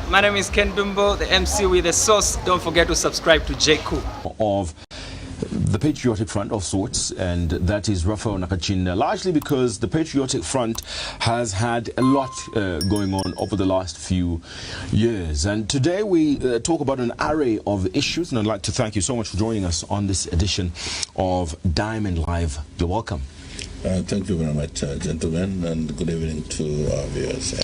My name is Ken Dumbo, the MC with the sauce. Don't forget to subscribe to JCOO. Of the Patriotic Front of sorts, and that is Raphael Nakacinda, largely because the Patriotic Front has had a lot going on over the last few years. And today we talk about an array of issues, and I'd like to thank you so much for joining us on this edition of Diamond Live. You're welcome. Thank you very much, gentlemen, and good evening to our viewers.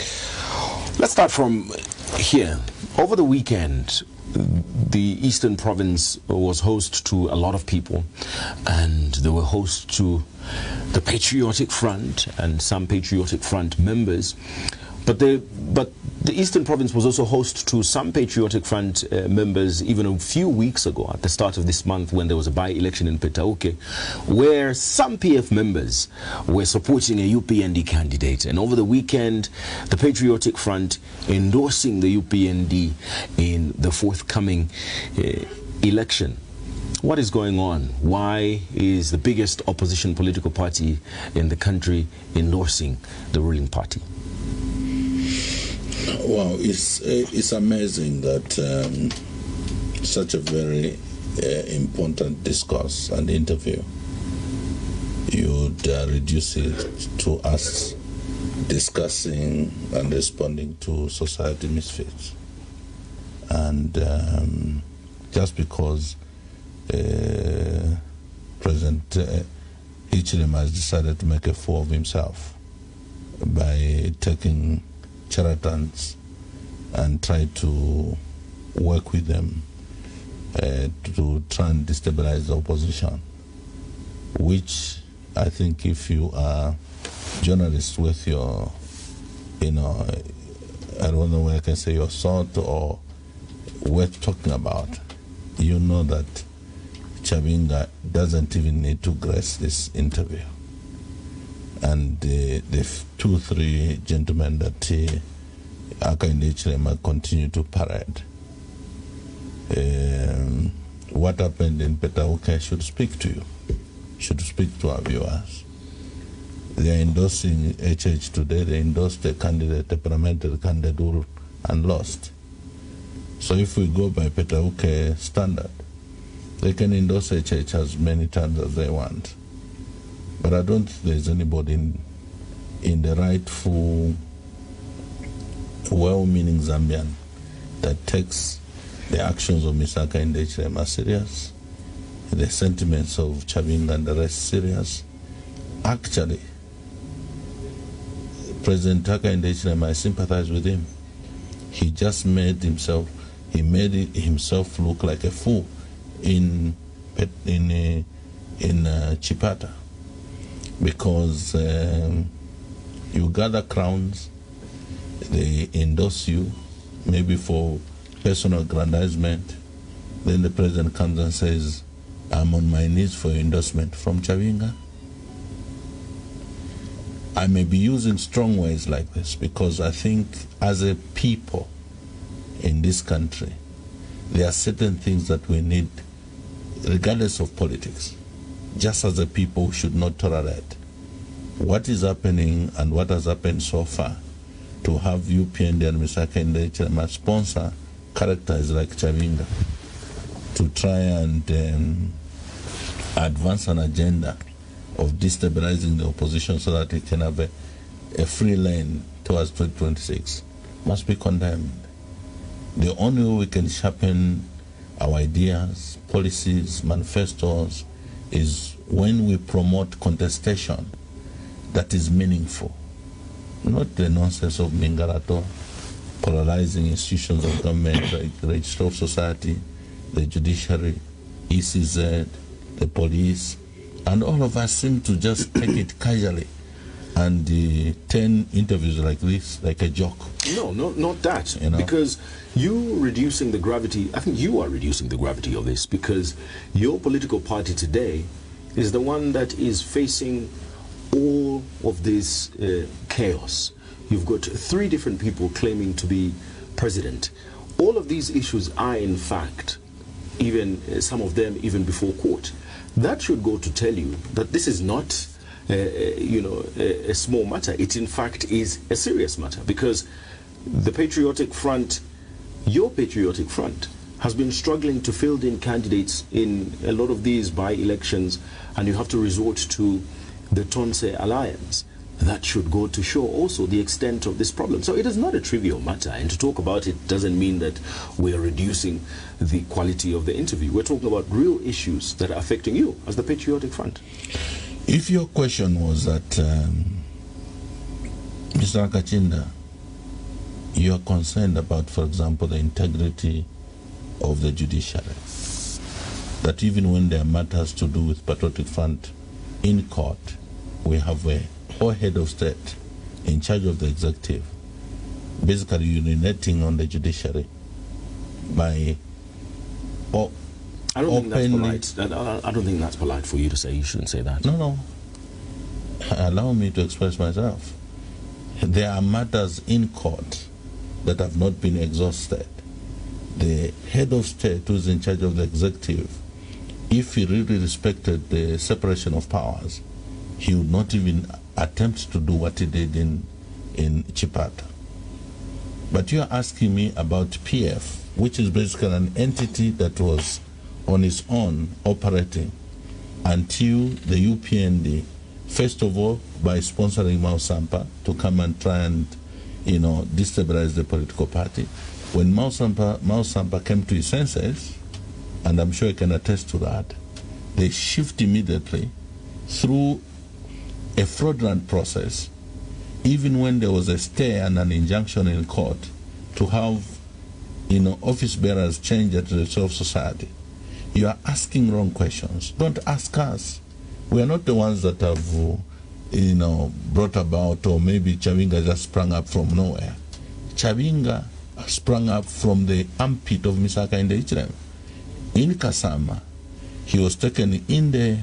Let's start from here. Over the weekend, the Eastern Province was host to a lot of people, and they were host to the Patriotic Front and some Patriotic Front members. But the Eastern Province was also host to some Patriotic Front members even a few weeks ago, at the start of this month, when there was a by-election in Petauke, where some PF members were supporting a UPND candidate. And over the weekend, the Patriotic Front endorsing the UPND in the forthcoming election. What is going on? Why is the biggest opposition political party in the country endorsing the ruling party? Wow, it's amazing that such a very important discourse and interview, you'd reduce it to us discussing and responding to society misfits. And just because President Hichilema has decided to make a fool of himself by taking charlatans and try to work with them to try and destabilize the opposition, which I think if you are journalists with your, I don't know whether I can say your salt or worth talking about, you know that Chabinga doesn't even need to grace this interview. And the 2-3 gentlemen that Hakainde Hichilema continue to parade. What happened in Petauke should speak to you, should speak to our viewers. They are endorsing HH today. They endorsed a candidate, a parliamentary candidate, and lost. So if we go by Petauke standard, they can endorse HH as many times as they want. But I don't think there's anybody in the rightful, well-meaning Zambian that takes the actions of Mr. Hakainde Hichilema serious, the sentiments of Chabinga and the rest serious. Actually, President Hakainde Hichilema, I sympathize with him. He just made himself look like a fool in Chipata. Because you gather crowns, they endorse you, maybe for personal aggrandizement. Then the president comes and says, I'm on my knees for endorsement from Chabinga. I may be using strong words like this because I think as a people in this country, there are certain things that we need, regardless of politics. Just as a people should not tolerate what is happening and what has happened so far, to have UPND and Mr. Hakainde Hichilema sponsor characters like Chabinga to try and advance an agenda of destabilizing the opposition so that it can have a free lane towards 2026 must be condemned. The only way we can sharpen our ideas, policies, manifestos is when we promote contestation that is meaningful, not the nonsense of Mingarato, polarizing institutions of government like the Register of Society, the judiciary, ECZ, the police, and all of us seem to just take it casually and 10 interviews like this like a joke. No, not that. Because you reducing the gravity, I think you are reducing the gravity of this, because your political party today is the one that is facing all of this chaos. You've got 3 different people claiming to be president. All of these issues are in fact, even some of them even before court. That should go to tell you that this is not a small matter. It in fact is a serious matter, because the Patriotic Front Your Patriotic Front has been struggling to field in candidates in a lot of these by-elections, and you have to resort to the Tonse Alliance. That should go to show also the extent of this problem. So it is not a trivial matter, and to talk about it doesn't mean that we are reducing the quality of the interview. We're talking about real issues that are affecting you as the Patriotic Front. If your question was that, Mr. Nakacinda, you are concerned about, for example, the integrity of the judiciary, that even when there are matters to do with Patriotic Front in court, we have a whole head of state in charge of the executive, basically urinating on the judiciary by I don't think that's polite. I don't think that's polite for you to say. You shouldn't say that. No. Allow me to express myself. There are matters in court that have not been exhausted. The head of state who is in charge of the executive, if he really respected the separation of powers, he would not even attempt to do what he did in Chipata. But you are asking me about PF, which is basically an entity that was on its own operating until the UPND, first of all, by sponsoring Mao Sampa to come and try and, destabilize the political party. When Mao Sampa came to his senses, and I'm sure you can attest to that, they shift immediately through a fraudulent process, even when there was a stay and an injunction in court to have, office bearers change at the Resolve Society. You are asking wrong questions. Don't ask us. We are not the ones that have, brought about, or maybe Chavinga just sprung up from nowhere. Chavinga sprung up from the armpit of Misaka in the Ichirem. In Kasama, he was taken in the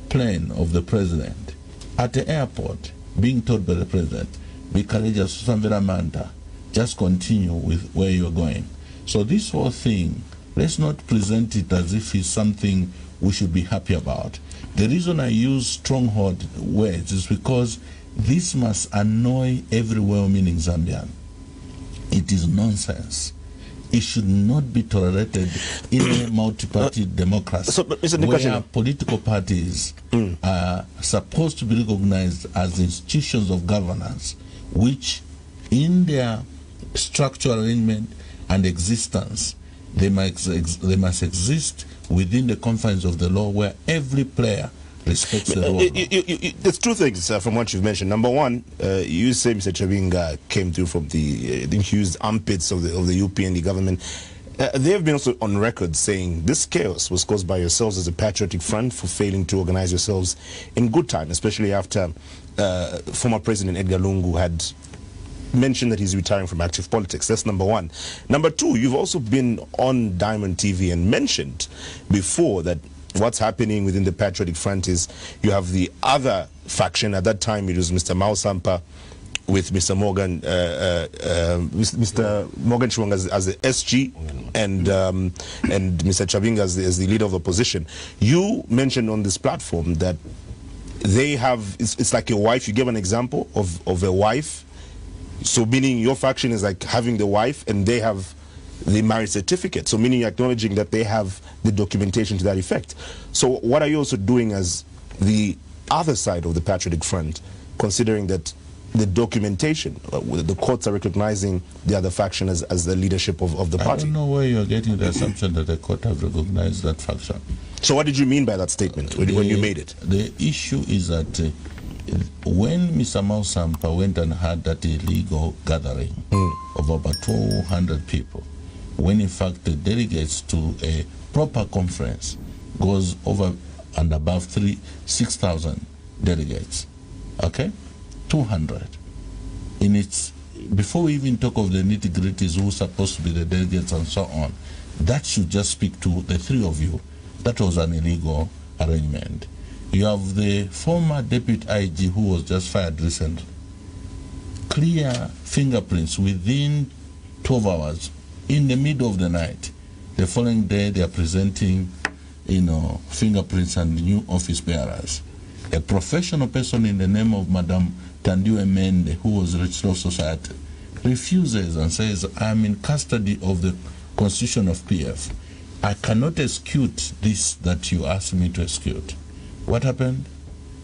plane of the president at the airport, being told by the president, be courageous, Samvera Manta, just continue with where you're going. So this whole thing, let's not present it as if it's something we should be happy about. The reason I use stronghold words is because this must annoy every well-meaning Zambian. It is nonsense. It should not be tolerated in a multi-party democracy, so, Mr. where political parties are supposed to be recognized as institutions of governance, which in their structural arrangement and existence, they must exist within the confines of the law, where every player respects the law. There's two things from what you've mentioned. Number one, you say Mr. Chavinga came through from the accused armpits of the UPND government. They have been also on record saying this chaos was caused by yourselves as a Patriotic Front for failing to organize yourselves in good time, especially after former President Edgar Lungu had mentioned that he's retiring from active politics. That's number one. Number two, you've also been on Diamond TV and mentioned before that what's happening within the Patriotic Front is you have the other faction. At that time, it was Mr. Mao Sampa with Mr. Morgan, Mr. Morgan Chwang as the SG, and Mr. Chavinga as the leader of the opposition. You mentioned on this platform that they have, it's like a wife. You gave an example of a wife. So meaning your faction is like having the wife and they have the marriage certificate. So meaning you're acknowledging that they have the documentation to that effect. So what are you also doing as the other side of the Patriotic Front, considering that the documentation, the courts are recognizing the other faction as the leadership of the party? I don't know where you're getting the assumption that the court have recognized that faction. So what did you mean by that statement when you made it? The issue is that when Mr. Mao Sampa went and had that illegal gathering of about 200 people, when in fact the delegates to a proper conference goes over and above 6,000 delegates, okay, 200. Before we even talk of the nitty-gritties, who's supposed to be the delegates and so on, that should just speak to the three of you. That was an illegal arrangement. You have the former deputy IG who was just fired recently. Clear fingerprints within 12 hours, in the middle of the night. The following day they are presenting, fingerprints and new office bearers. A professional person in the name of Madame Tandiwe Mende, who was Rich Law Society, refuses and says, I'm in custody of the constitution of PF, I cannot execute this that you asked me to execute. What happened?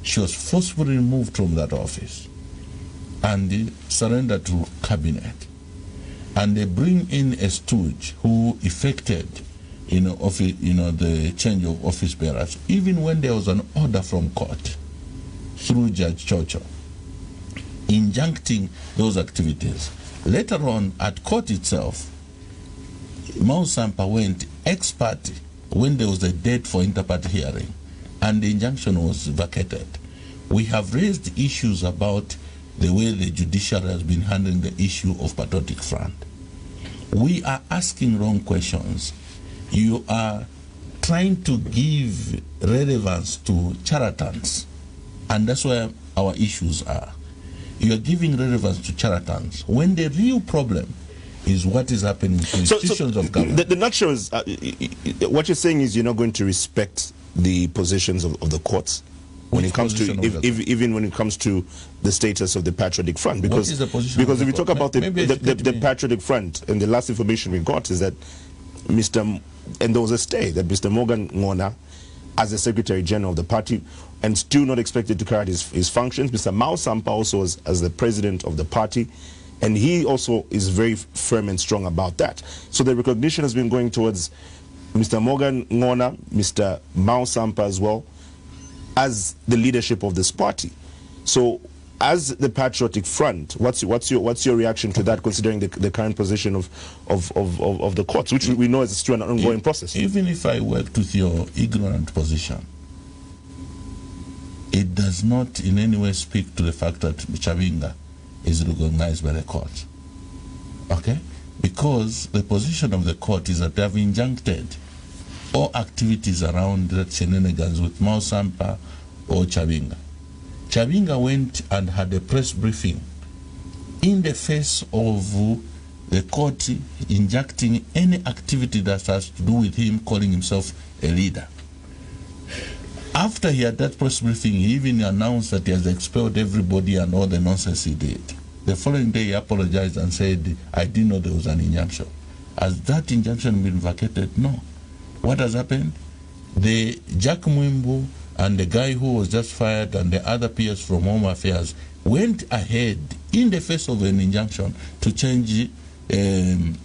She was forcibly removed from that office and surrendered to cabinet. And they bring in a stooge who effected the change of office bearers, even when there was an order from court through Judge Chocho injuncting those activities. Later on, at court itself, Mao Sampa went ex-party when there was a date for inter-party hearing, and the injunction was vacated. We have raised issues about the way the judiciary has been handling the issue of Patriotic Front. We are asking wrong questions. You are trying to give relevance to charlatans, and that's where our issues are. You are giving relevance to charlatans when the real problem is what is happening to institutions of government. The nutshell is, what you're saying is you're not going to respect the positions of the courts when it comes to, even when it comes to the status of the Patriotic Front. Because, if we talk about the Patriotic Front, and the last information we got is that and there was a stay that Mr. Morgan Ngona, as the Secretary General of the party, and still not expected to carry out his functions. Mr. Mao Sampa also as the president of the party, and he also is very firm and strong about that. So the recognition has been going towards Mr. Morgan Ngona, Mr. Mao Sampa as well, as the leadership of this party. So as the Patriotic Front, what's your reaction to that, considering the current position of the courts, which we know is still an ongoing process? Even if I worked with your ignorant position, it does not in any way speak to the fact that Chavinga is recognized by the court. Okay? Because the position of the court is that they have injuncted all activities around that shenanigans with Mao Sampa or Chavinga. Chavinga went and had a press briefing in the face of the court injecting any activity that has to do with him calling himself a leader. After he had that press briefing, he even announced that he has expelled everybody and all the nonsense he did. The following day, he apologized and said, I didn't know there was an injunction. Has that injunction been vacated? No. What has happened? The Jack Mwimbu and the guy who was just fired and the other peers from Home Affairs went ahead in the face of an injunction to change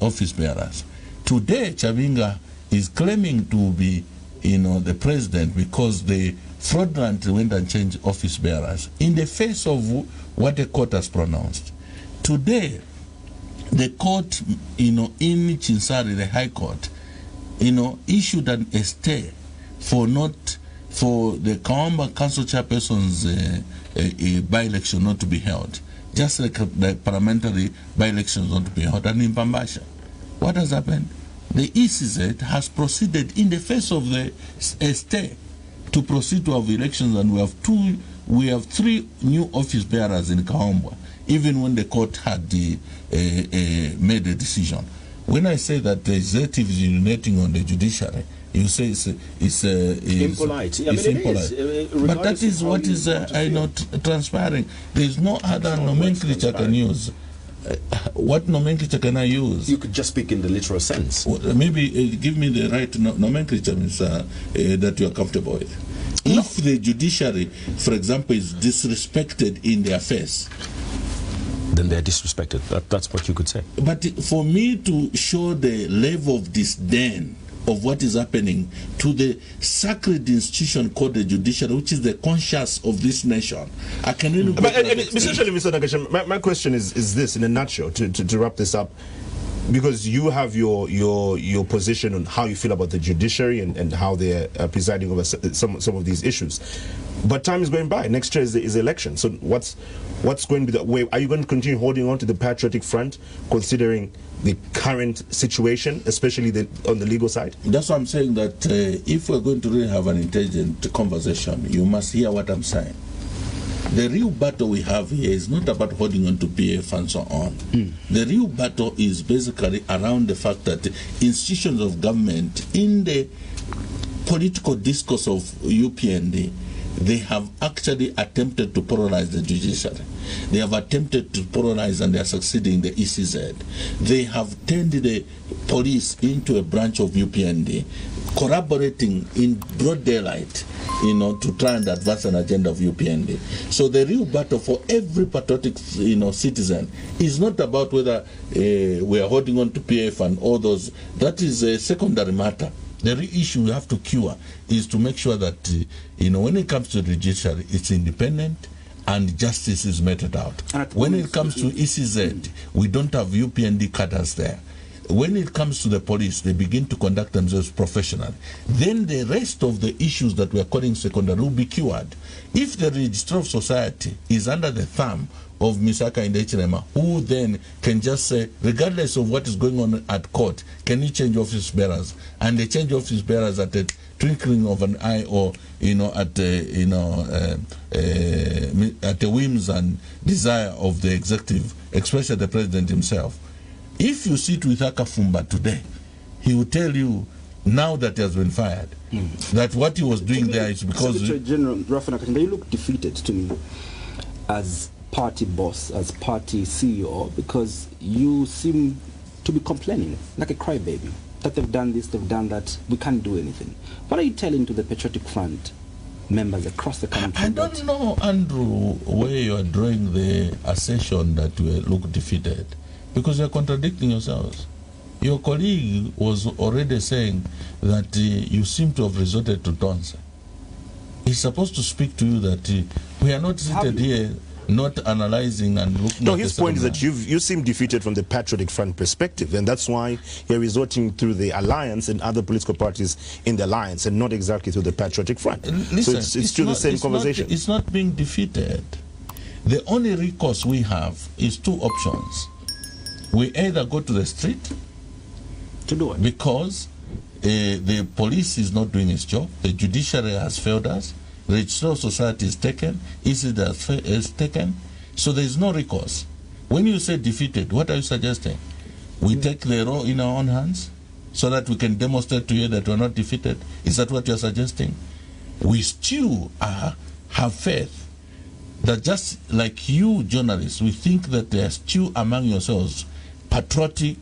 office bearers. Today, Chavinga is claiming to be the president because they fraudulently went and changed office bearers in the face of what the court has pronounced. Today, the court, in Chinsari, the High Court, issued a stay for the Kaamba Council chairperson's by-election not to be held, just like the parliamentary by-elections not to be held. And in Pambasha, what has happened? The ECZ has proceeded in the face of the stay to proceed to have elections, and we have three new office bearers in Kaamba, even when the court had made a decision. When I say that the executive is urinating on the judiciary, you say it's impolite. It's impolite. But that is what is not transpiring. There is no other nomenclature I can use. What nomenclature can I use? You could just speak in the literal sense. Well, maybe give me the right nomenclature, that you are comfortable with. No. If the judiciary, for example, is disrespected in their face, then they're disrespected. That's what you could say. But for me to show the level of disdain of what is happening to the sacred institution called the judiciary, which is the conscience of this nation, I can really... Essentially, Mr. Nakacinda, my question is this, in a nutshell, to wrap this up, because you have your position on how you feel about the judiciary and how they're presiding over some of these issues. But time is going by. Next year is election. So what's going to be the way? Are you going to continue holding on to the Patriotic Front, considering the current situation, especially on the legal side? That's why I'm saying that if we're going to really have an intelligent conversation, you must hear what I'm saying. The real battle we have here is not about holding on to PF and so on. The real battle is basically around the fact that institutions of government in the political discourse of UPND they have actually attempted to polarize the judiciary. They have attempted to polarize, and they are succeeding, the ECZ. They have turned the police into a branch of UPND, collaborating in broad daylight, to try and advance an agenda of UPND. So the real battle for every patriotic, citizen is not about whether we are holding on to PF and all those. That is a secondary matter. The real issue we have to cure is to make sure that, when it comes to the judiciary, it's independent and justice is meted out. When it comes to ECZ, we don't have UPND cadres there. When it comes to the police, they begin to conduct themselves professionally. Then the rest of the issues that we are calling secondary will be cured. If the Registrar of Society is under the thumb of Misaka Indechirema, who then can just say, regardless of what is going on at court, can you change office bearers? And they change office bearers at the twinkling of an eye, or at the whims and desire of the executive, especially the president himself. If you sit with Akafumba today, he will tell you, now that he has been fired, that what he was doing there is because... Secretary General Raphael Nakacinda, you look defeated to me as party boss, as party CEO, because you seem to be complaining like a crybaby that they've done this, they've done that, we can't do anything. What are you telling to the Patriotic Front members across the country? I don't know, Andrew, where you are drawing the assertion that you look defeated, because you are contradicting yourselves. Your colleague was already saying that you seem to have resorted to Tonse. He's supposed to speak to you that we are not seated here not analyzing and looking at his point is that you seem defeated from the Patriotic Front perspective, and that's why you're resorting to the alliance and other political parties in the alliance, and not exactly to the Patriotic Front. Listen, so it's still the same conversation. It's not being defeated. The only recourse we have is two options. We either go to the street to do it because the police is not doing its job, the judiciary has failed us, the Registrar of Society is taken, ECZ is taken, so there is no recourse. When you say defeated, what are you suggesting? We take the law in our own hands so that we can demonstrate to you that we're not defeated? Is that what you're suggesting? We still have faith that, just like you journalists, we think that there are still among yourselves patriotic,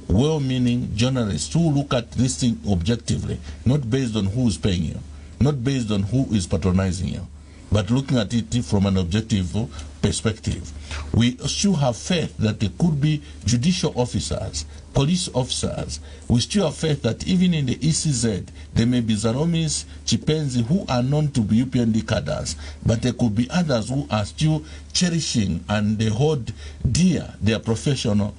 well-meaning journalists who look at this thing objectively, not based on who is paying you, not based on who is patronizing you, but looking at it from an objective perspective. We still have faith that there could be judicial officers, police officers. We still have faith that even in the ECZ, there may be Zaromis, Chipenzi, who are known to be UPND cadres, but there could be others who are still cherishing and they hold dear their profession,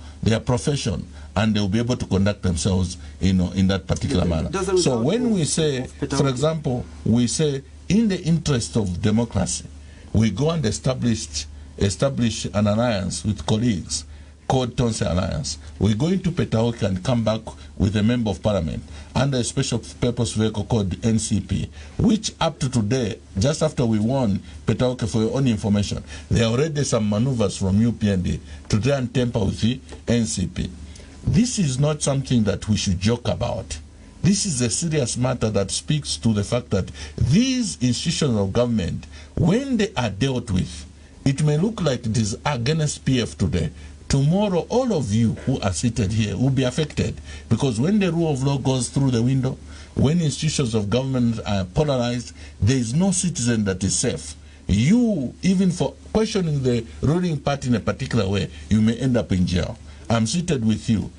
and they will be able to conduct themselves, in that particular manner. So when we say, for example, we say, in the interest of democracy, we go and establish an alliance with colleagues called Tonse Alliance. We go into Petaoke and come back with a member of parliament under a special purpose vehicle called NCP, which up to today, just after we won Petaoke, for your own information, there are already some maneuvers from UPND to try and tamper with the NCP. This is not something that we should joke about. This is a serious matter that speaks to the fact that these institutions of government, when they are dealt with, it may look like it is against PF today. Tomorrow, all of you who are seated here will be affected, because when the rule of law goes through the window, when institutions of government are polarized, there is no citizen that is safe. You, even for questioning the ruling party in a particular way, you may end up in jail. I'm seated with you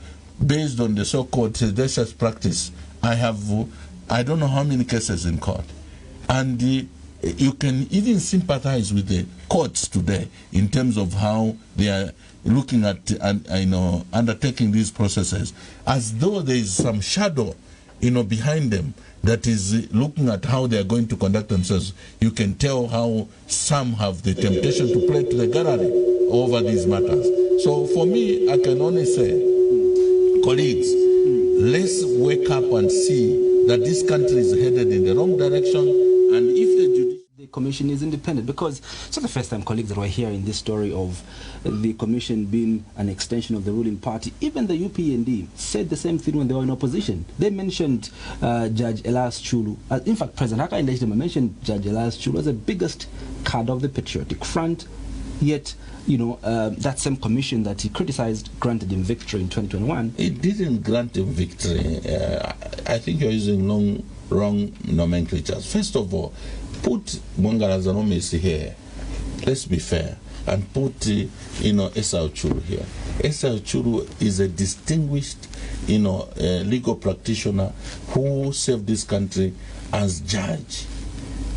based on the so-called seditious practice. I don't know how many cases in court. And you can even sympathize with the courts today in terms of how they are looking at undertaking these processes, as though there is some shadow behind them that is looking at how they are going to conduct themselves. You can tell how some have the temptation to play to the gallery over these matters. So for me, I can only say, colleagues, let's wake up and see that this country is headed in the wrong direction, and if the commission is independent? Because it's not the first time, colleagues, that we're hearing this story of the commission being an extension of the ruling party. Even the UPND said the same thing when they were in opposition. They mentioned Judge Elias Chulu. In fact, President Hakainde Hichilema mentioned Judge Elias Chulu as the biggest card of the Patriotic Front. Yet, that same commission that he criticized granted him victory in 2021. It didn't grant him victory. I think you're using wrong nomenclature. First of all, put Mwangala Zanomis here. Let's be fair. And put, Esau Churu here. Esau Churu is a distinguished, legal practitioner who served this country as judge.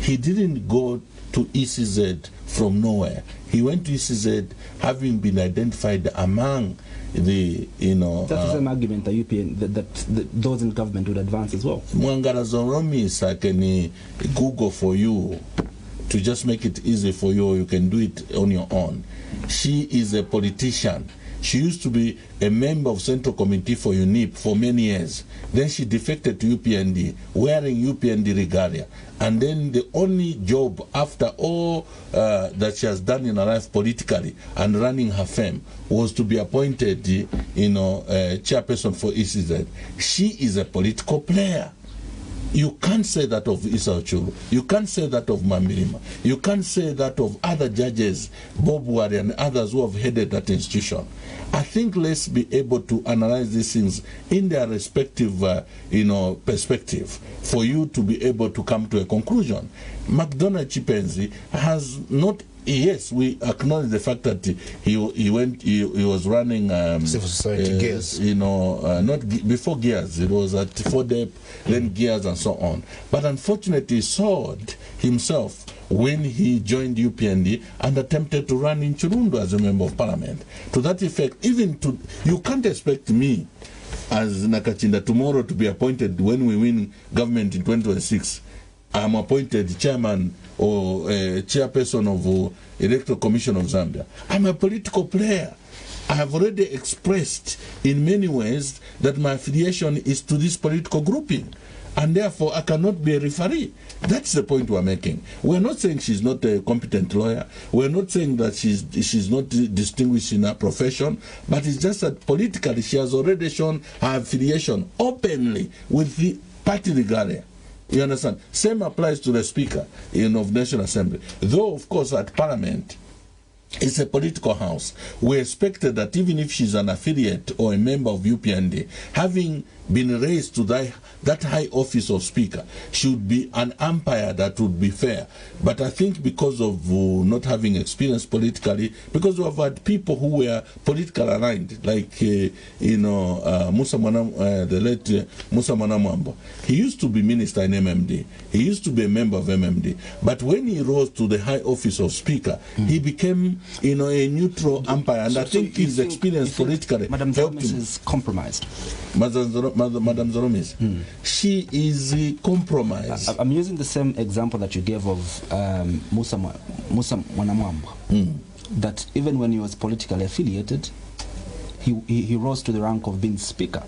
He didn't go to ECZ from nowhere. He went to ECZ having been identified among the, That's the same argument the UPN, that those in government would advance as well. Mwangala Zoromis, I can Google for you to just make it easy for you. You can do it on your own. She is a politician. She used to be a member of Central Committee for UNIP for many years. Then she defected to UPND, wearing UPND regalia. And then the only job after all that she has done in her life politically and running her firm was to be appointed, chairperson for ECZ. She is a political player. You can't say that of Esau Churu. You can't say that of Mambilima. You can't say that of other judges, Bob Wari and others who have headed that institution. I think let's be able to analyze these things in their respective, perspective for you to be able to come to a conclusion. McDonald Chipenzi has not. Yes, we acknowledge the fact that he was running civil society gears. Before gears. It was at FODEP, then gears and so on. But unfortunately, he sold himself when he joined UPND and attempted to run in Chirundu as a member of parliament. To that effect, you can't expect me as Nakacinda tomorrow to be appointed when we win government in 2026. I'm appointed chairman or chairperson of Electoral Commission of Zambia. I'm a political player. I have already expressed in many ways that my affiliation is to this political grouping, and therefore I cannot be a referee. That's the point we're making. We're not saying she's not a competent lawyer. We're not saying that she's not distinguished in her profession, but it's just that politically she has already shown her affiliation openly with the party regalia. You understand? Same applies to the Speaker of National Assembly. Though, of course, at Parliament, it's a political house. We expected that even if she's an affiliate or a member of UPND, having been raised to that high office of Speaker, should be an umpire that would be fair. But I think because of not having experience politically, because we have had people who were politically aligned, like the late Musa Mwanamwamba. He used to be minister in MMD. He used to be a member of MMD. But when he rose to the high office of Speaker, he became a neutral umpire. And I think his experience politically Madam helped Zoromis him. is compromised. Madam Zoromis, she is compromised. I'm using the same example that you gave of Musa Mwanamwamba. That even when he was politically affiliated, he rose to the rank of being Speaker,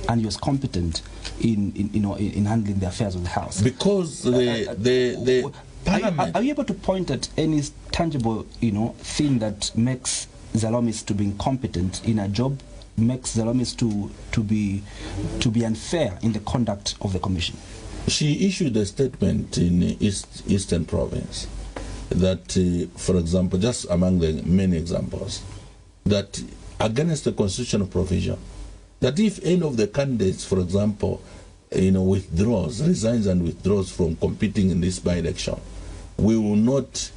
and he was competent in handling the affairs of the House. Because the Parliament. Are you able to point at any tangible thing that makes Zalomis to be incompetent in a job, makes Zalomis to be unfair in the conduct of the commission? She issued a statement in Eastern Province that, for example, just among the many examples, that against the constitutional provision, that if any of the candidates, for example, resigns and withdraws from competing in this by-election, we will not,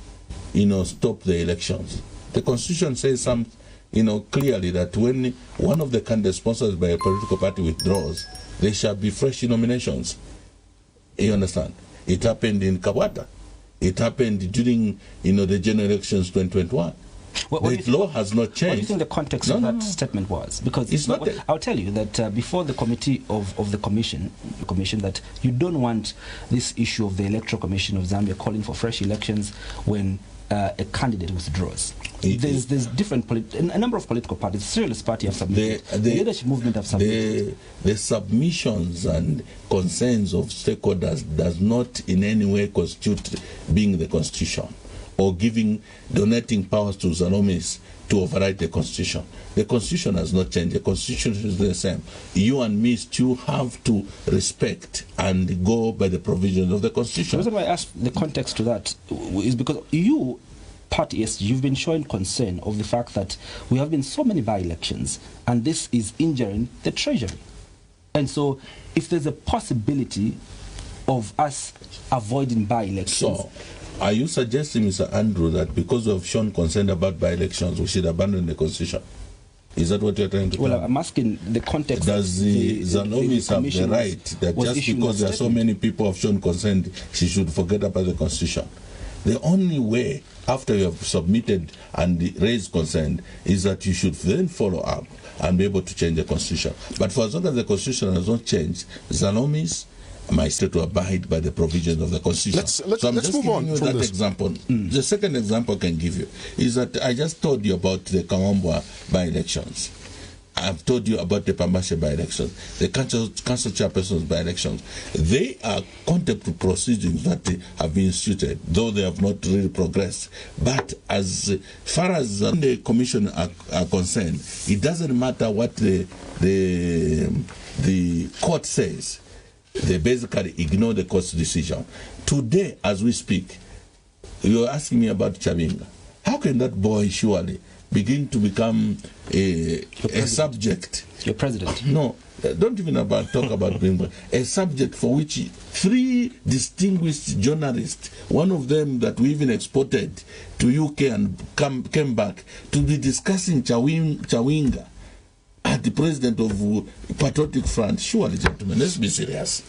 stop the elections. The Constitution says clearly that when one of the candidates sponsored by a political party withdraws, there shall be fresh nominations. You understand? It happened in Kabwata. It happened during, the general elections 2021. The law has not changed. What do you think the context of that statement was? Because it's not. I'll tell you that before the committee of the commission, that you don't want this issue of the Electoral Commission of Zambia calling for fresh elections when a candidate withdraws. There's different a number of political parties. The Socialist Party have submitted. The leadership movement have submitted. The submissions and concerns of stakeholders does not in any way constitute being the constitution or donating powers to Zanomis to override the constitution. The constitution has not changed. The constitution is the same. You and me still have to respect and go by the provisions of the constitution. The reason why I asked the context to that is because you, Party S, you've been showing concern of the fact that we have been so many by-elections and this is injuring the treasury. And so if there's a possibility of us avoiding by-elections... So, are you suggesting, Mr. Andrew, that because we have shown concern about by-elections, we should abandon the constitution? Is that what you're trying to tell? Well, I'm asking the context. Does the Zanomis have the right that just because there are so many people have shown consent, she should forget about the constitution? The only way, after you have submitted and raised concern, is that you should then follow up and be able to change the constitution. But for as long as the constitution has not changed, Zanomis might still to abide by the provisions of the constitution. Let's move on from this example. The second example I can give you is that I just told you about the Kawambwa by-elections. I've told you about the Pambashe by-elections, the council chairpersons by-elections. They are contempt proceedings that have been instituted, though they have not really progressed. But as far as the commission are concerned, it doesn't matter what the court says. They basically ignore the court's decision. Today, as we speak, you're asking me about Chabinga. How can that boy surely begin to become a subject? Your president. No, don't even talk about being a subject for which 3 distinguished journalists, one of them that we even exported to UK and came back to be discussing Chawinga at the president of Patriotic Front. Surely, gentlemen, let's be serious.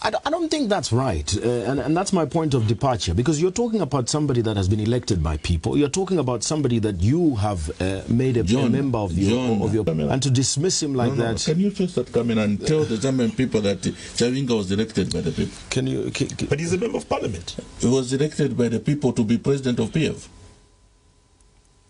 I don't think that's right, and that's my point of departure, because you're talking about somebody that has been elected by people. You're talking about somebody that you have made a member of your and to dismiss him like that. Can you just come in and tell the Zambian people that Chawinga was elected by the people? But he's a member of parliament. He was elected by the people to be president of PF.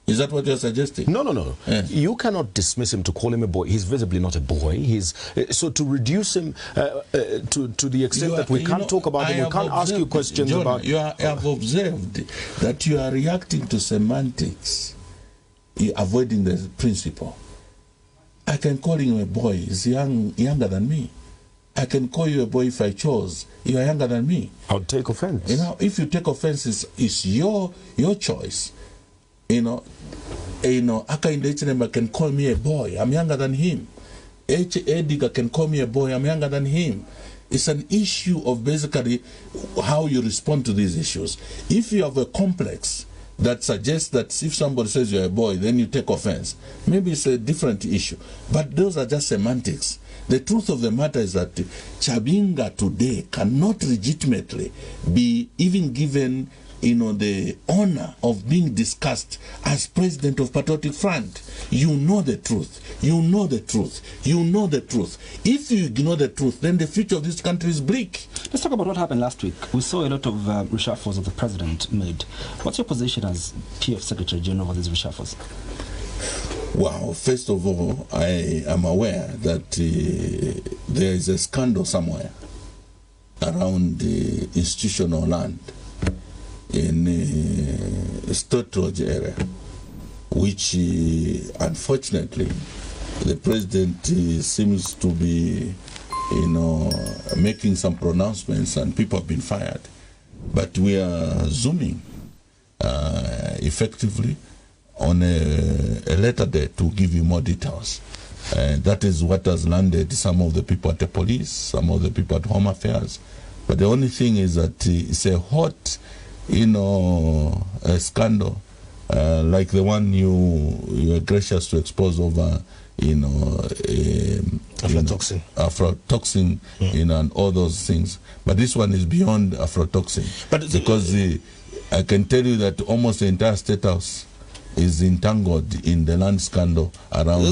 Is that what you're suggesting? No. Yeah. You cannot dismiss him to call him a boy. He's visibly not a boy. He's so to reduce him to the extent that we can't talk about him. We can't ask you questions John, about. I have observed that you are reacting to semantics, avoiding the principle. I can call him a boy. He's younger than me. I can call you a boy if I chose. You are younger than me. I would take offense. If you take offense, it's your choice. Akainde H. can call me a boy. I'm younger than him. Ediga can call me a boy. I'm younger than him. It's an issue of basically how you respond to these issues. If you have a complex that suggests that if somebody says you're a boy, then you take offense, maybe it's a different issue. But those are just semantics. The truth of the matter is that Chabinga today cannot legitimately be even given the honor of being discussed as president of Patriotic Front. You know the truth. You know the truth. You know the truth. If you ignore the truth, then the future of this country is bleak. Let's talk about what happened last week. We saw a lot of reshuffles that the president made. What's your position as PF Secretary General over these reshuffles? Well, first of all, I am aware that there is a scandal somewhere around the institutional land in Stotroj area, which unfortunately the president seems to be making some pronouncements and people have been fired. But we are zooming effectively on a later date to give you more details. That is what has landed some of the people at the police, some of the people at Home Affairs. But the only thing is that it's a hot a scandal like the one you are gracious to expose over aflatoxin and all those things. But this one is beyond aflatoxin, because I can tell you that almost the entire State House is entangled in the land scandal around.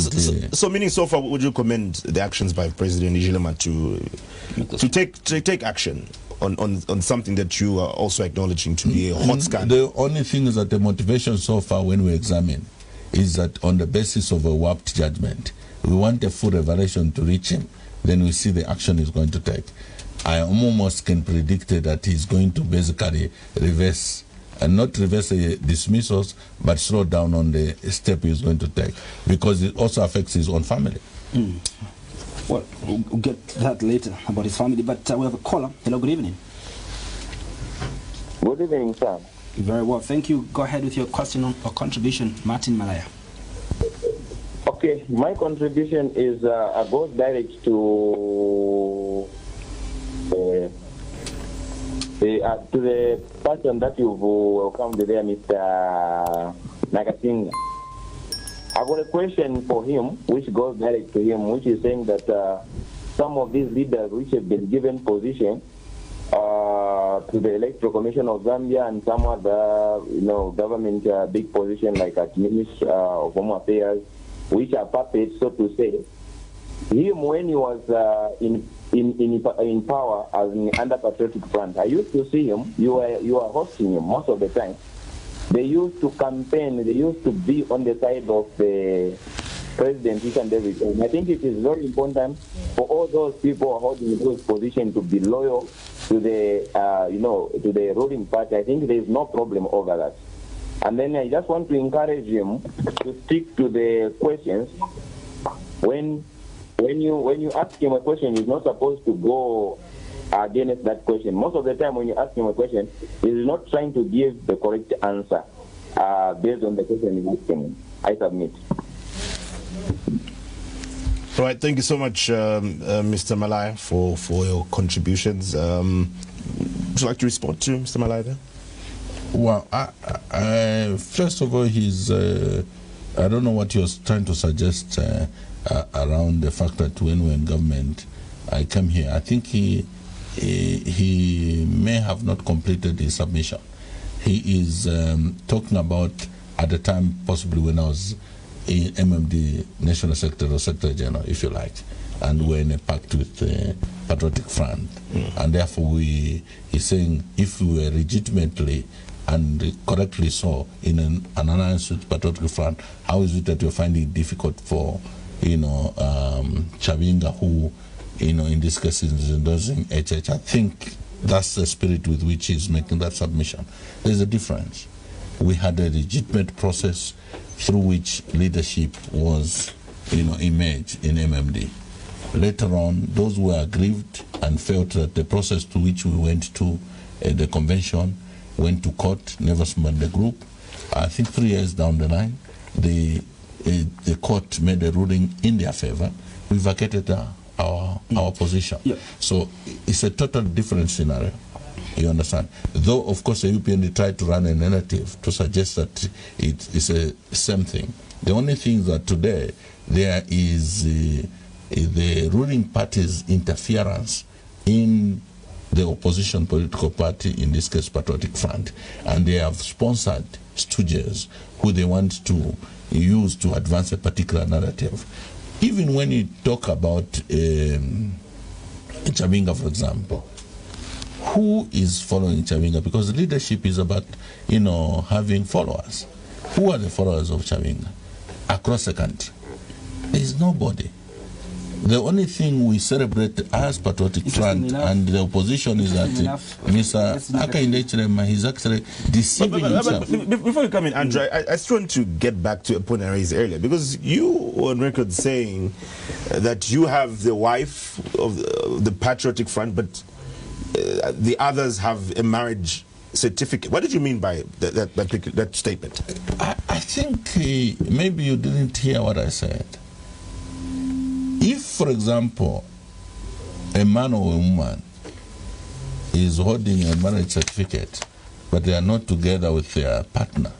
So meaning, so far, would you commend the actions by President Nijilema to take action on something that you are also acknowledging to be a hot scandal. The only thing is that the motivation so far when we examine is that on the basis of a warped judgment, we want a full revelation to reach him, then we see the action he's going to take. I almost can predict that he's going to basically reverse, and not reverse the dismissals, but slow down on the step he's going to take, because it also affects his own family. Well, we'll get that later about his family, but we have a caller. Hello, good evening. Good evening, sir. Very well, thank you. Go ahead with your question or contribution, Martin Malaya. Okay, my contribution is goes direct to the person that you've welcomed there, Mr. Nakacinda. I've got a question for him, which goes direct to him, which is saying that some of these leaders which have been given position to the Electoral Commission of Zambia and some other, government big position like at Ministry of Home Affairs, which are puppets, so to say. Him, when he was in power as under Patriotic Front, I used to see him. You are hosting him most of the time. They used to campaign. They used to be on the side of the president each and every time. I think it is very important for all those people holding those positions to be loyal to the, to the ruling party. I think there is no problem over that. And then I just want to encourage him to stick to the questions. When you ask him a question, he's not supposed to go against that question. Most of the time when you ask him a question, he's not trying to give the correct answer based on the question he's asking him. I submit. All right, thank you so much, Mr. Malaya, for your contributions. Would you like to respond to Mr. Malaya there? Well, first of all, he's, I don't know what he was trying to suggest around the fact that when we're in government, I came here. I think he may have not completed his submission. He is talking about, at the time, possibly when I was in MMD, National Secretary or Secretary General, if you like, and we're in a pact with Patriotic Front. And therefore, he's saying if we were legitimately and correctly so in an alliance with Patriotic Front, how is it that you're finding it difficult for, Chavinga, who, in this case is endorsing HH? I think that's the spirit with which he's making that submission. There's a difference. We had a legitimate process through which leadership was, emerged in MMD. Later on, those were aggrieved and felt that the process to which we went to the convention, went to court, never summoned the group. I think 3 years down the line, the court made a ruling in their favor. We vacated our position. Yeah. So it's a totally different scenario. You understand? Though, of course, the UPND tried to run a narrative to suggest that it is a same thing. The only thing that today there is the ruling party's interference in the opposition political party, in this case Patriotic Front, and they have sponsored stooges who they want to use to advance a particular narrative. Even when you talk about Chavinga, for example, who is following Chavinga? Because leadership is about, having followers. Who are the followers of Chavinga across the country? There is nobody. The only thing we celebrate as Patriotic Front and the opposition is that Mr. Akainde he's actually deceiving himself. Before you come in, Andrew, I still want to get back to a point I raised earlier, because you were on record saying that you have the wife of the Patriotic Front, but the others have a marriage certificate. What did you mean by that statement? I think maybe you didn't hear what I said. If, for example, a man or a woman is holding a marriage certificate, but they are not together with their partner,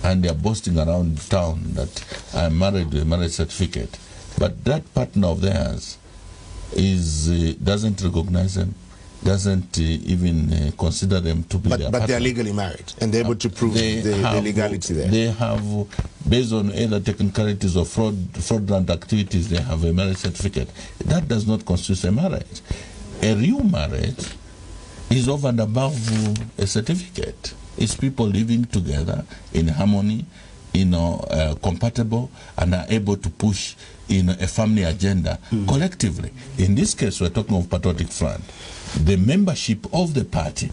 and they are boasting around town that I'm married with a marriage certificate, but that partner of theirs doesn't recognize them, doesn't even consider them to be their partner. But they are legally married, and they're able to prove the legality there. They have, based on either technicalities or fraudulent activities, they have a marriage certificate. That does not constitute a marriage. A real marriage is over and above a certificate. It's people living together in harmony, compatible, and are able to push a family agenda collectively. In this case, we're talking of Patriotic Front. The membership of the party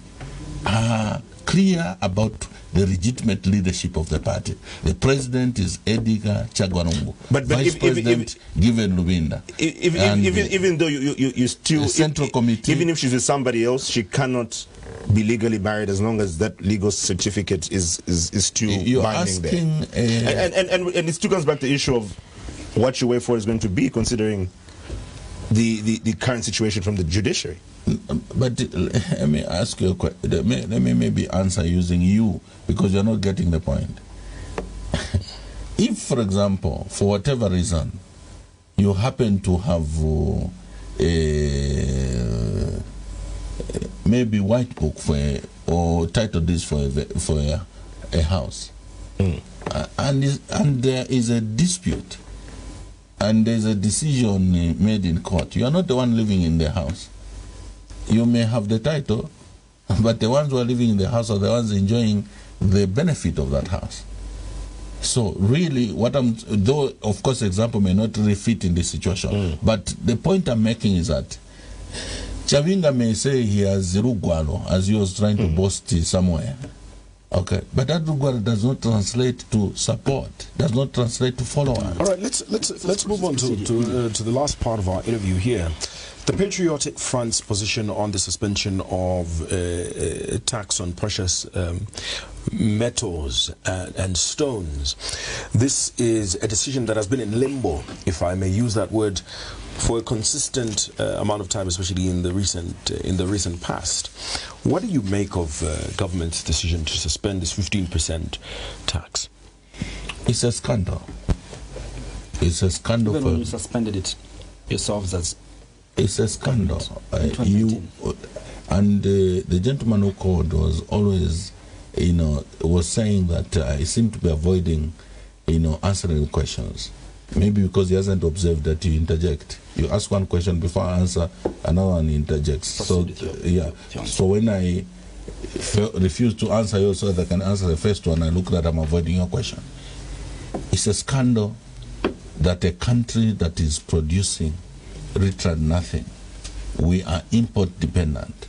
are clear about the legitimate leadership of the party. The president is Edgar Chagwanungu. But Vice President Given Lubinda. Even though you still... Central Committee... Even if she's with somebody else, she cannot be legally married as long as that legal certificate is still binding there. And it still comes back to the issue of what your way forward is going to be, considering the current situation from the judiciary. But let me ask you a question. Let me maybe answer using you, because you're not getting the point. If, for example, for whatever reason, you happen to have maybe white book or title deeds for a house, and there is a dispute, and there's a decision made in court, you are not the one living in the house. You may have the title, but the ones who are living in the house are the ones enjoying the benefit of that house. So really, though of course the example may not really fit in this situation, but the point I'm making is that Chavinga may say he has Rugwalo, as he was trying to boast somewhere. Okay, but that Rugwalo does not translate to support, does not translate to followers. All right, let's move on to the last part of our interview here. The Patriotic Front's position on the suspension of tax on precious metals and stones. This is a decision that has been in limbo, if I may use that word, for a consistent amount of time, especially in the recent past. What do you make of government's decision to suspend this 15% tax? It's a scandal. It's a scandal. Even when you suspended it yourselves as... It's a scandal. The gentleman who called was always, was saying that he seemed to be avoiding, answering questions. Maybe because he hasn't observed that you interject. You ask one question before I answer, another one interjects. So when I refuse to answer you so that I can answer the first one, I look that I'm avoiding your question. It's a scandal that a country that is producing literally nothing, we are import dependent.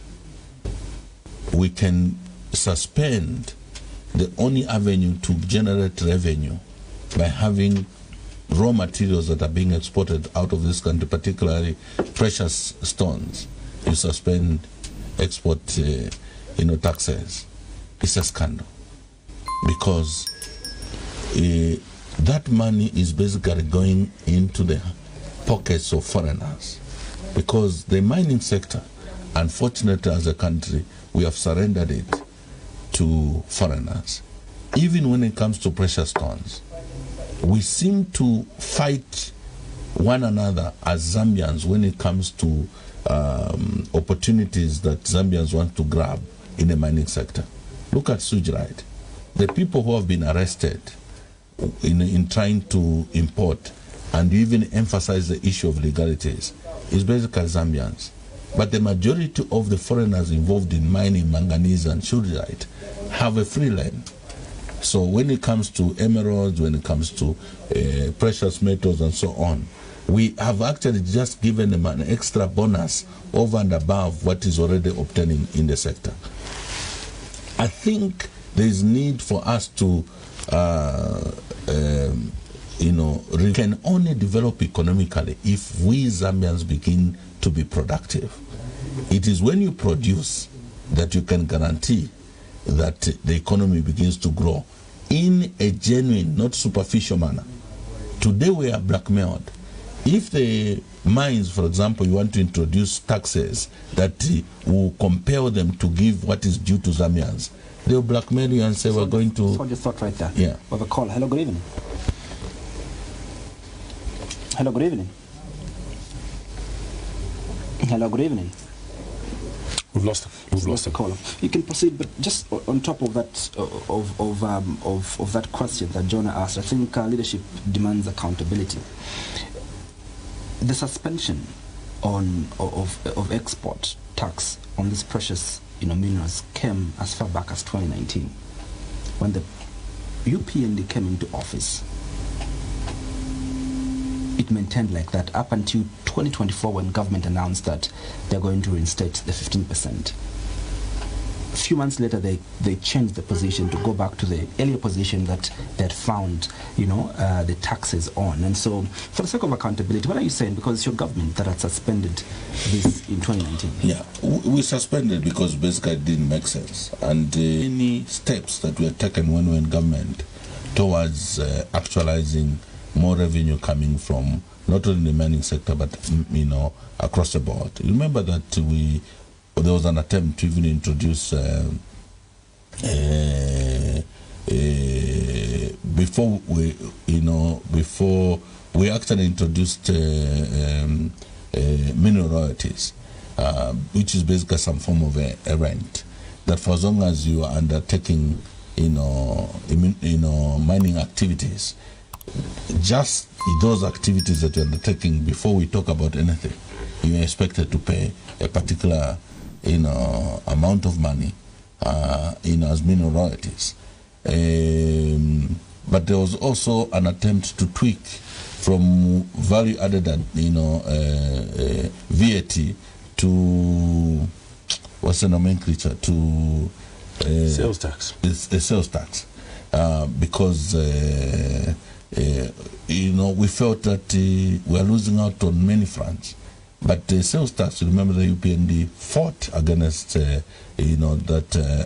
We can suspend the only avenue to generate revenue by having raw materials that are being exported out of this country, particularly precious stones. You suspend export taxes. It's a scandal, because that money is basically going into the pockets of foreigners, because the mining sector, unfortunately, as a country, we have surrendered it to foreigners. Even when it comes to precious stones, we seem to fight one another as Zambians when it comes to opportunities that Zambians want to grab in the mining sector. Look at Sujrite. The people who have been arrested in trying to import and even emphasize the issue of legalities is basically Zambians. But the majority of the foreigners involved in mining manganese and Sujrite have a free lane. So when it comes to emeralds, when it comes to precious metals and so on, we have actually just given them an extra bonus over and above what is already obtaining in the sector. I think there is need for us to we can only develop economically if we Zambians begin to be productive. It is when you produce that you can guarantee that the economy begins to grow in a genuine, not superficial manner. Today we are blackmailed. If the mines, for example, you want to introduce taxes that will compel them to give what is due to Zambians, they will blackmail you and say we're going to... So just thought right there. Yeah. We have a call. Hello, good evening. Hello, good evening. Hello, good evening. We've lost him. We've lost the caller. You can proceed, but just on top of that, of that question that Jonah asked, I think leadership demands accountability. The suspension of export tax on these precious, minerals came as far back as 2019, when the UPND came into office. It maintained like that up until 2024, when government announced that they're going to reinstate the 15%. A few months later, they changed the position to go back to the earlier position that they had found, the taxes on. And so, for the sake of accountability, what are you saying? Because it's your government that had suspended this in 2019. Yeah, we suspended because basically it didn't make sense. And any steps that were taken when we were in government towards actualizing more revenue coming from not only the mining sector but across the board. You remember that there was an attempt to even introduce before we actually introduced mineral royalties, which is basically some form of a rent that for as long as you are undertaking mining activities, just those activities that you're undertaking, before we talk about anything, you're expected to pay a particular amount of money as mineral royalties. But there was also an attempt to tweak from value added VAT to what's the nomenclature, to sales tax. It's a sales tax, because we felt that we are losing out on many fronts. But the sales tax, remember the UPND fought against that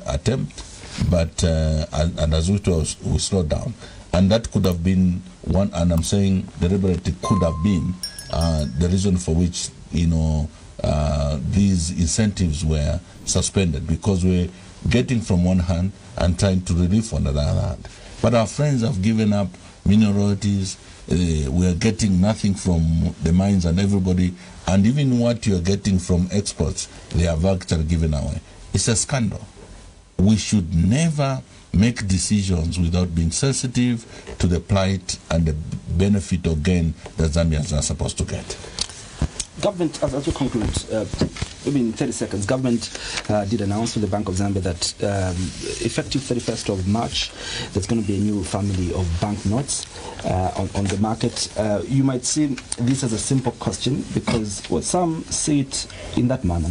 attempt, but and as we slowed down, and that could have been one. And I'm saying deliberately could have been the reason for which these incentives were suspended, because we're getting from one hand and trying to relieve on the other hand. But our friends have given up mineral royalties. We are getting nothing from the mines and everybody, and even what you are getting from exports, they have actually given away. It's a scandal. We should never make decisions without being sensitive to the plight and the benefit or gain that Zambians are supposed to get. Government, as we conclude, maybe in 30 seconds, government did announce to the Bank of Zambia that effective 31st of March, there's going to be a new family of banknotes on the market. You might see this as a simple question because some see it in that manner.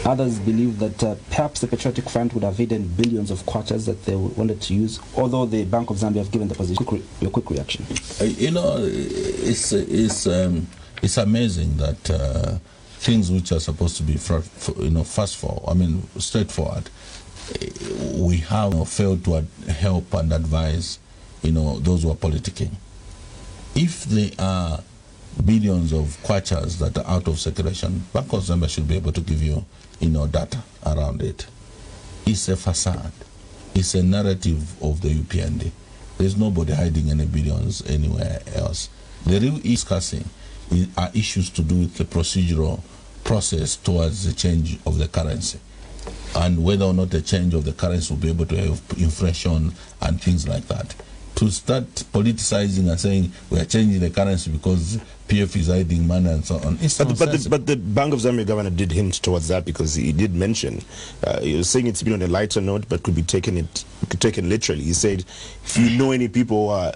Others believe that perhaps the Patriotic Front would have hidden billions of kwatas that they wanted to use, although the Bank of Zambia have given the position. Your quick reaction. It's amazing that things which are supposed to be straightforward, we have failed to help and advise those who are politicking. If there are billions of kwachas that are out of circulation, Bank of Zambia should be able to give you data around it. It's a facade. It's a narrative of the UPND. There's nobody hiding any billions anywhere else. The real discussing are issues to do with the procedural process towards the change of the currency, and whether or not the change of the currency will be able to have inflation and things like that. To start politicizing and saying we are changing the currency because PF is hiding money and so on. But the Bank of Zambia governor did hint towards that, because he did mention, he was saying it's been on a lighter note but could be taken literally. He said, if you know any people who are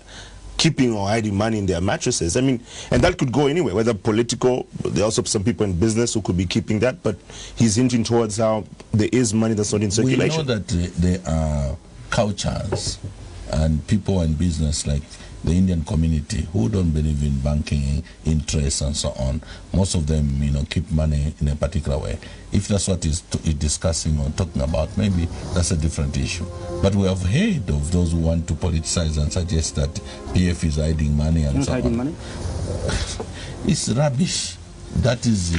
keeping or hiding money in their mattresses, and that could go anywhere, whether political, there are also some people in business who could be keeping that, but he's hinting towards how there is money that's not in circulation. We know that there are cultures and people in business like the Indian community who don't believe in banking interests and so on. Most of them, keep money in a particular way. If that's what he's discussing or talking about, maybe that's a different issue. But we have heard of those who want to politicize and suggest that PF is hiding money and so on. Hiding money? It's rubbish. That is,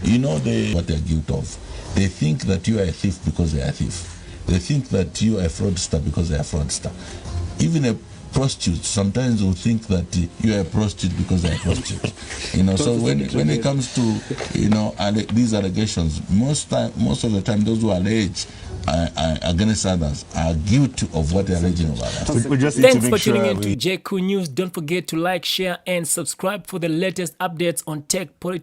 what they're guilty of. They think that you are a thief because they are a thief. They think that you are a fraudster because they are a fraudster. Even a prostitute sometimes will think that you are a prostitute because they are a prostitute. So when it comes to these allegations, most of the time those who allege against others are guilty of what they are alleging of others. Thanks for tuning in to JQ News. Don't forget to like, share, and subscribe for the latest updates on tech, politics.